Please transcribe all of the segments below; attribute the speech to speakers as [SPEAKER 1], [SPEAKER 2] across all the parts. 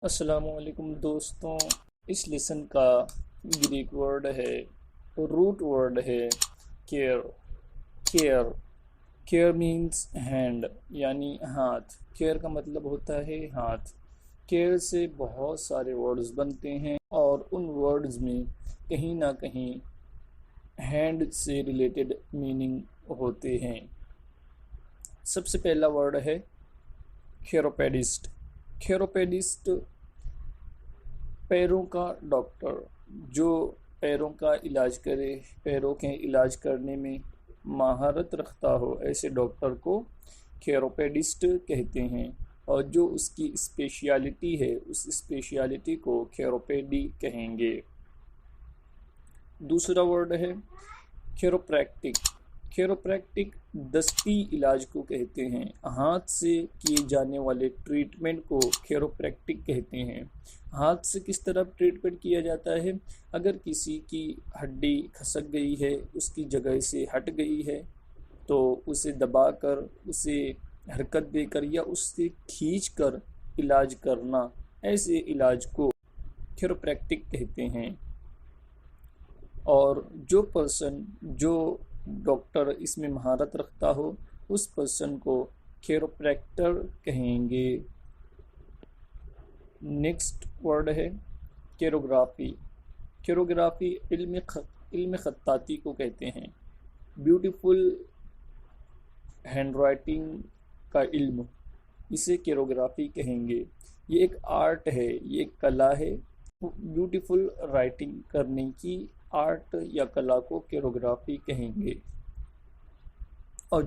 [SPEAKER 1] अस्सलामुअलैकुम दोस्तों। इस लेसन का ग्रीक वर्ड है, रूट वर्ड है care. Care care means hand, यानी हाथ। केयर का मतलब होता है हाथ। केयर से बहुत सारे वर्ड्स बनते हैं और उन वर्ड्स में कहीं ना कहीं हैंड से रिलेटेड मीनिंग होते हैं। सबसे पहला वर्ड है थेरोपेडिस्ट। थेरोपेडिस्ट पैरों का डॉक्टर, जो पैरों का इलाज करे, पैरों के इलाज करने में महारत रखता हो, ऐसे डॉक्टर को थेरोपेडिस्ट कहते हैं। और जो उसकी स्पेशलिटी है, उस स्पेशलिटी को थेरोपेडी कहेंगे। दूसरा वर्ड है थेरोप्रैक्टिक। थेरोप्रैक्टिक दस्ती इलाज को कहते हैं। हाथ से किए जाने वाले ट्रीटमेंट को थेरोप्रैक्टिक कहते हैं। हाथ से किस तरह ट्रीटमेंट किया जाता है? अगर किसी की हड्डी खसक गई है, उसकी जगह से हट गई है, तो उसे दबाकर, उसे हरकत देकर या उससे खींचकर इलाज करना, ऐसे इलाज को थेरोप्रैक्टिक कहते हैं। और जो डॉक्टर इसमें महारत रखता हो, उस पर्सन को थेरोप्रैक्टर कहेंगे। नेक्स्ट वर्ड है केरोग्राफी। केरोग्राफी इल्म खत्ताती को कहते हैं। ब्यूटीफुल हैंडराइटिंग का इल्म, इसे केरोग्राफी कहेंगे। ये एक आर्ट है, ये एक कला है। ब्यूटीफुल राइटिंग करने की आर्ट या कला को केरोग्राफी कहेंगे। और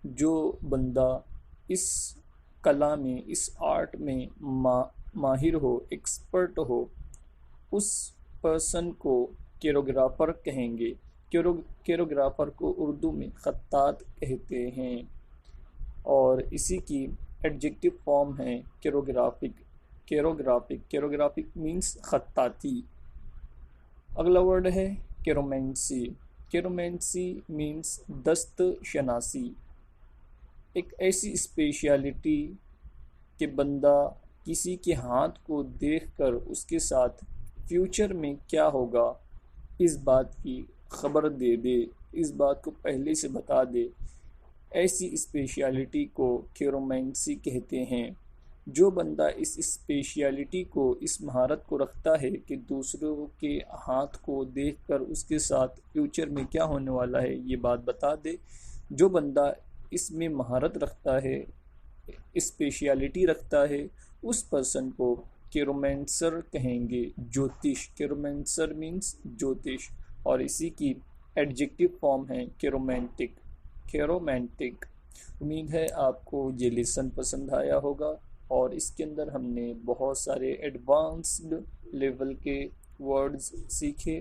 [SPEAKER 1] जो बंदा इस कला में, इस आर्ट में माहिर हो, एक्सपर्ट हो, उस पर्सन को केरोग्राफर कहेंगे। केरोग्राफर को उर्दू में खत्तात कहते हैं। और इसी की एडजेक्टिव फॉर्म है केरोग्राफिक। केरोग्राफिक मीन्स खत्ताती। अगला वर्ड है केरोमेंसी। केरोमेंसी मीन्स दस्त शनासी। एक ऐसी स्पेशलिटी कि बंदा किसी के हाथ को देखकर उसके साथ फ्यूचर में क्या होगा, इस बात की खबर दे दे, इस बात को पहले से बता दे, ऐसी स्पेशलिटी को केरोमेंसी कहते हैं। जो बंदा इस स्पेशलिटी को, इस महारत को रखता है कि दूसरों के हाथ को देखकर उसके साथ फ्यूचर में क्या होने वाला है ये बात बता दे, जो बंदा इसमें महारत रखता है, स्पेशलिटी रखता है, उस पर्सन को केरोमेंसर कहेंगे। ज्योतिष, केरोमेंसर मीन्स ज्योतिष। और इसी की एडजेक्टिव फॉर्म है केरोमेंटिक। केरोमेंटिक। उम्मीद है आपको ये लेसन पसंद आया होगा और इसके अंदर हमने बहुत सारे एडवांस्ड लेवल के वर्ड्स सीखे।